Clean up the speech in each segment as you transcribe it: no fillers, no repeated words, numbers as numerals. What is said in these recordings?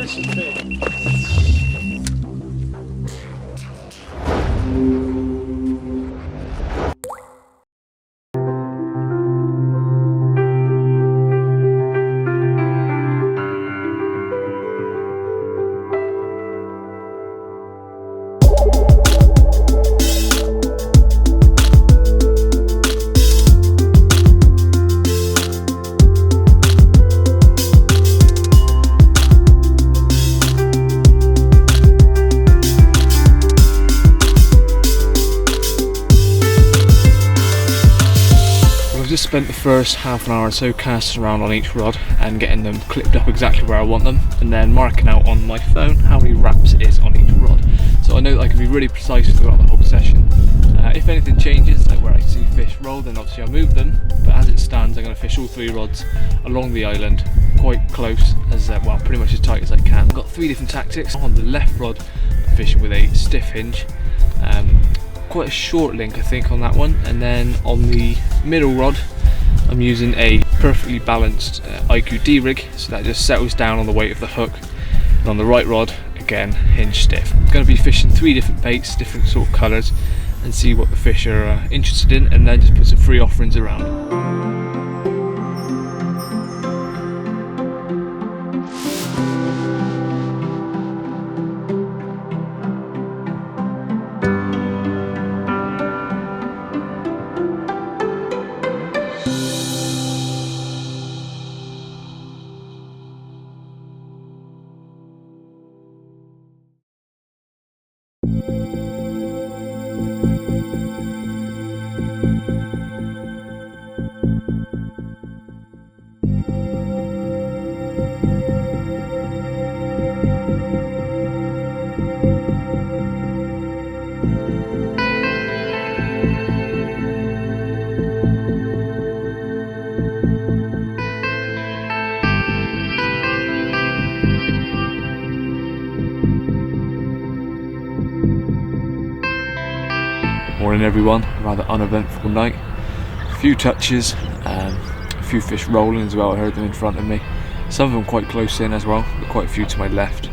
there's some fish. Just spent the first half an hour or so casting around on each rod and getting them clipped up exactly where I want them, and then marking out on my phone how many wraps it is on each rod, so I know that I can be really precise throughout the whole session. If anything changes, like where I see fish roll, then obviously I move them, but as it stands I'm going to fish all 3 rods along the island quite close, as well, pretty much as tight as I can. I've got 3 different tactics. On the left rod I'm fishing with a stiff hinge, quite a short link I think on that one, and then on the middle rod I'm using a perfectly balanced IQD rig, so that just settles down on the weight of the hook, and on the right rod again hinge stiff. I'm going to be fishing 3 different baits, different sort of colours, and see what the fish are interested in, and then just put some free offerings around. Morning everyone, a rather uneventful night. A few touches, a few fish rolling as well, I heard them in front of me. Some of them quite close in as well, but quite a few to my left.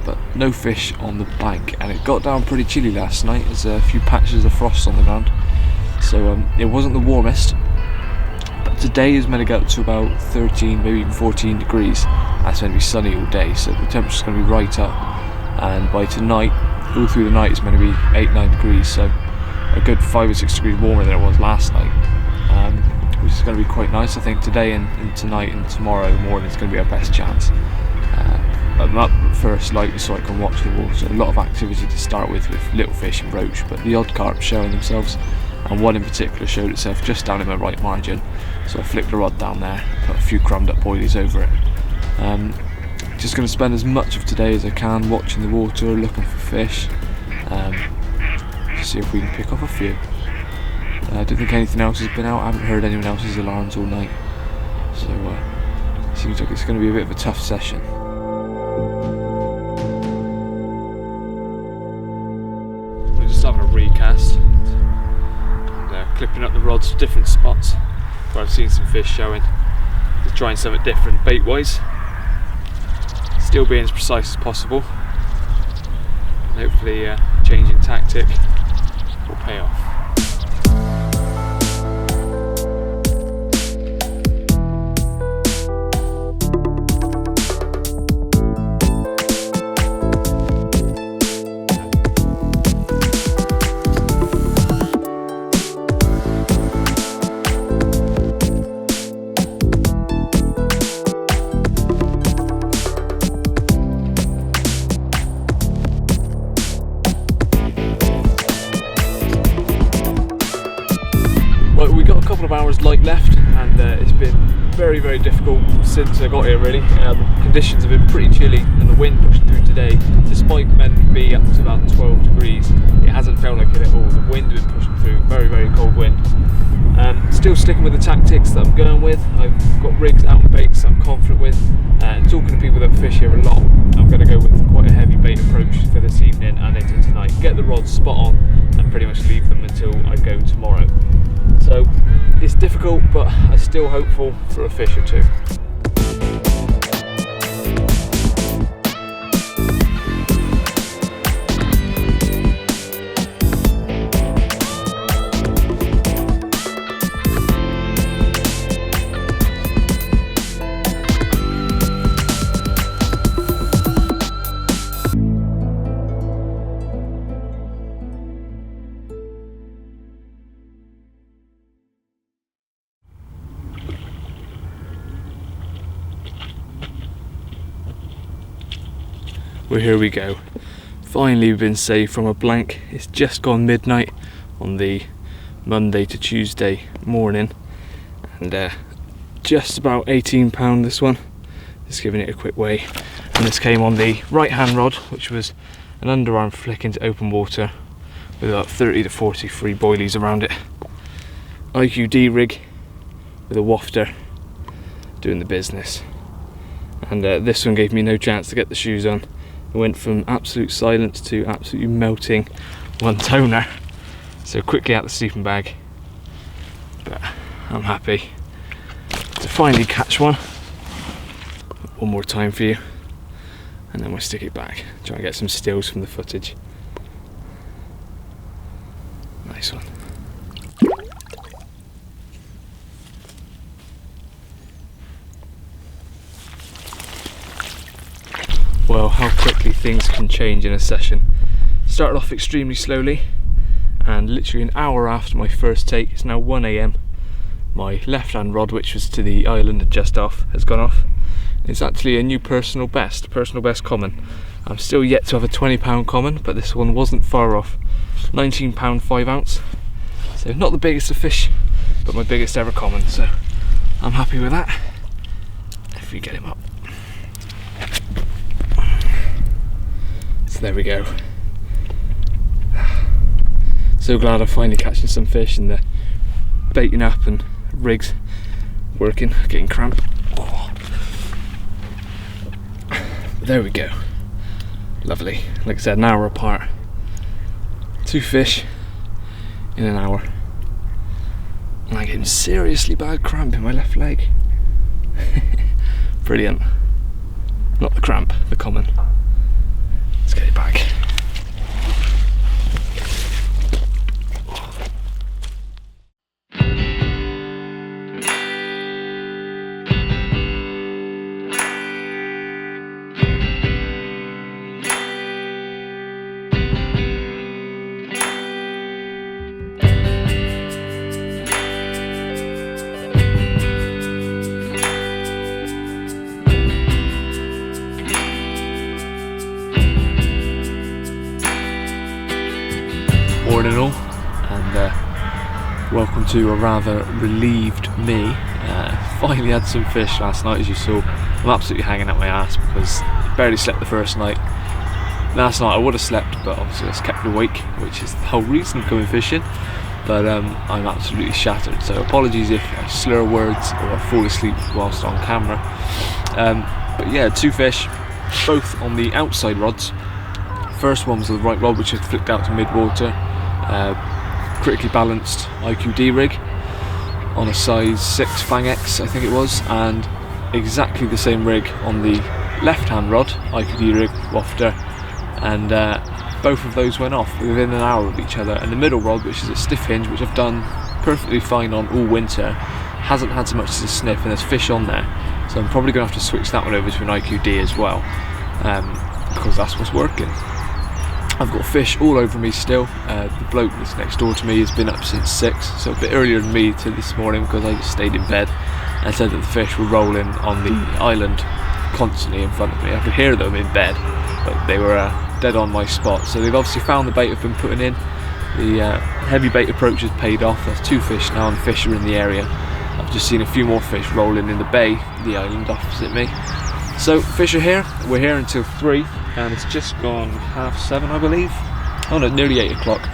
But no fish on the bank, and it got down pretty chilly last night. There's a few patches of frost on the ground, so it wasn't the warmest. But today is meant to get up to about 13, maybe even 14 degrees. That's meant to be sunny all day, so the temperature's going to be right up. And by tonight, all through the night, it's meant to be 8-9 degrees, so a good 5 or 6 degrees warmer than it was last night, which is going to be quite nice. I think today and tonight and tomorrow morning is going to be our best chance. I'm up first lightly so I can watch the water. A lot of activity to start with little fish and roach, but the odd carp showing themselves, and one in particular showed itself just down in my right margin, so I flicked the rod down there, put a few crumbed up boilies over it. Just going to spend as much of today as I can watching the water, looking for fish, see if we can pick up a few. I don't think anything else has been out. I haven't heard anyone else's alarms all night, so it seems like it's going to be a bit of a tough session. We're just having a recast and clipping up the rods to different spots where I've seen some fish showing, just trying something different bait wise, still being as precise as possible. Hopefully changing tactic will pay off. Well, we got a couple of hours light left, and it's been very, very difficult since I got here really. The conditions have been pretty chilly, and the wind pushing through today, despite meant to be up to about 12 degrees, it hasn't felt like it at all. The wind has been pushing through, very, very cold wind. Still sticking with the tactics that I'm going with. I've got rigs out and baits that I'm confident with, and talking to people that fish here a lot, I'm going to go with quite a heavy bait approach for this evening and into tonight. Get the rods spot on and pretty much leave them until I go tomorrow. So it's difficult, but I'm still hopeful for a fish or two. well, here we go. Finally we've been saved from a blank. It's just gone midnight on the Monday to Tuesday morning, and just about £18 this one. Just giving it a quick weigh, and this came on the right hand rod, which was an underarm flick into open water with about 30 to 40 free boilies around it. IQD rig with a wafter doing the business, and this one gave me no chance to get the shoes on. It went from absolute silence to absolutely melting one toner, so quickly out the sleeping bag. But I'm happy to finally catch one. One more time for you, and then we'll stick it back, try and get some stills from the footage. Nice one. Well, how quickly things can change in a session. Started off extremely slowly, and literally an hour after my first take, it's now 1 AM, my left hand rod, which was to the island and just off, has gone off. It's actually a new personal best common. I'm still yet to have a £20 common, but this one wasn't far off. £19 5 ounce. So not the biggest of fish, but my biggest ever common, so I'm happy with that. If we get him up. So there we go. So glad I'm finally catching some fish, and the baiting up and rigs working, getting cramp. Oh. There we go. Lovely. Like I said, an hour apart. 2 fish in an hour. And I'm getting seriously bad cramp in my left leg. Brilliant. Not the cramp, the common. Let's get it back. Morning all, and welcome to a rather relieved me. Finally had some fish last night, as you saw. I'm absolutely hanging out my ass because I barely slept the first night. Last night I would have slept, but obviously I was kept awake, which is the whole reason of going fishing. But I'm absolutely shattered, so apologies if I slur words or I fall asleep whilst on camera. But yeah, 2 fish, both on the outside rods. First one was the right rod, which had flipped out to mid-water. Critically balanced IQD rig on a size 6 Fang X, I think it was, and exactly the same rig on the left hand rod, IQD rig, wafter, and both of those went off within an hour of each other. And the middle rod, which is a stiff hinge, which I've done perfectly fine on all winter, hasn't had so much as a sniff, and there's fish on there, so I'm probably going to have to switch that one over to an IQD as well, because that's what's working. I've got fish all over me still. The bloke that's next door to me has been up since 6, so a bit earlier than me to this morning, because I just stayed in bed and said that the fish were rolling on the island constantly in front of me. I could hear them in bed, but they were dead on my spot. So they've obviously found the bait I've been putting in. The heavy bait approach has paid off. There's 2 fish now, and fish are in the area. I've just seen a few more fish rolling in the bay, the island opposite me. So fish are here. We're here until 3, and it's just gone 7:30, I believe. Oh no, nearly 8 o'clock.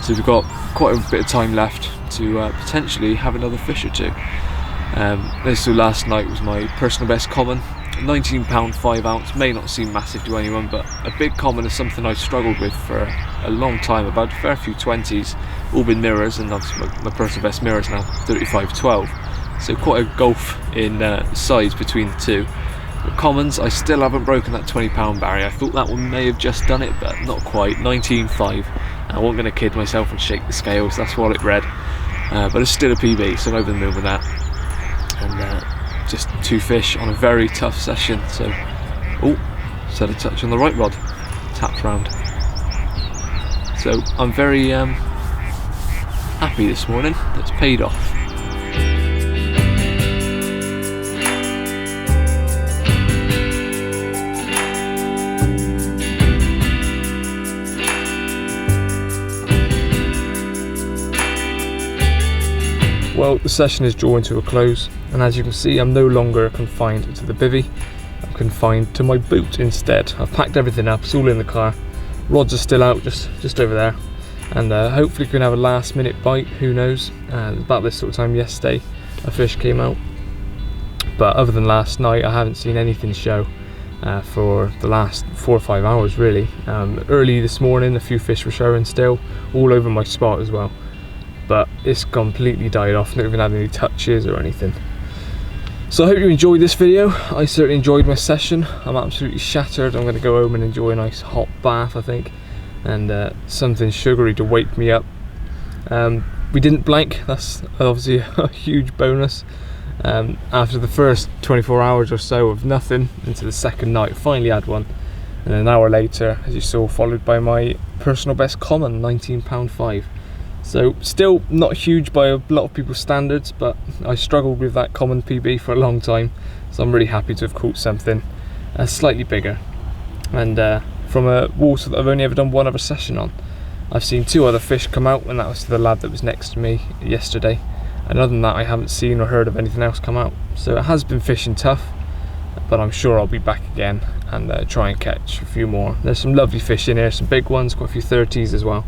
So we've got quite a bit of time left to potentially have another fish or 2. So last night was my personal best common, £19 5 ounce. May not seem massive to anyone, but a big common is something I've struggled with for a long time. About a fair few 20s, all been mirrors, and obviously my personal best mirror is now 35-12. So quite a gulf in size between the two. But commons, I still haven't broken that £20 barrier. I thought that one may have just done it, but not quite. 19.5. I wasn't going to kid myself and shake the scales, that's what it read. But it's still a PB, so I'm over the moon with that. And just 2 fish on a very tough session. So, oh, set a touch on the right rod, tapped round. So I'm very happy this morning. It's paid off. the session is drawing to a close, and as you can see, I'm no longer confined to the bivvy. I'm confined to my boot instead. I've packed everything up, it's all in the car. Rods are still out just over there, and hopefully we can have a last minute bite, who knows. About this sort of time yesterday a fish came out, but other than last night I haven't seen anything show for the last 4 or 5 hours really. Early this morning a few fish were showing still, all over my spot as well, but it's completely died off, not even had any touches or anything. So I hope you enjoyed this video. I certainly enjoyed my session. I'm absolutely shattered. I'm going to go home and enjoy a nice hot bath, I think, and something sugary to wake me up. We didn't blank, that's obviously a huge bonus. After the first 24 hours or so of nothing, into the second night, finally had one, and an hour later, as you saw, followed by my personal best common, £19.5. So still not huge by a lot of people's standards, but I struggled with that common PB for a long time, so I'm really happy to have caught something slightly bigger, and from a water that I've only ever done one other session on. I've seen 2 other fish come out, and that was to the lad that was next to me yesterday, and other than that I haven't seen or heard of anything else come out. So it has been fishing tough, but I'm sure I'll be back again and try and catch a few more. There's some lovely fish in here, some big ones, quite a few 30s as well.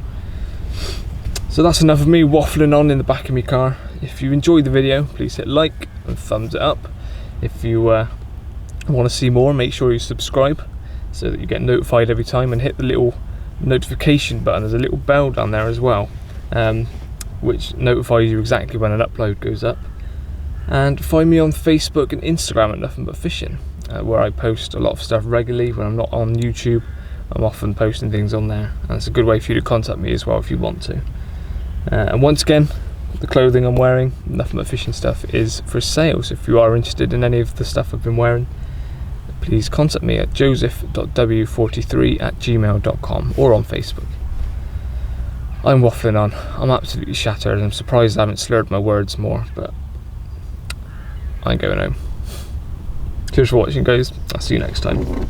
So that's enough of me waffling on in the back of my car. If you enjoyed the video, please hit like and thumbs it up. If you want to see more, make sure you subscribe so that you get notified every time, and hit the little notification button. There's a little bell down there as well, which notifies you exactly when an upload goes up. And find me on Facebook and Instagram at Nuffinbutfishing, where I post a lot of stuff regularly. When I'm not on YouTube, I'm often posting things on there, and it's a good way for you to contact me as well if you want to. And once again, the clothing I'm wearing, Nuffinbutfishing stuff, is for sale, so if you are interested in any of the stuff I've been wearing, please contact me at joseph.w43@gmail.com or on Facebook. I'm waffling on, I'm absolutely shattered, and I'm surprised I haven't slurred my words more, but I'm going home. Cheers for watching, guys. I'll see you next time.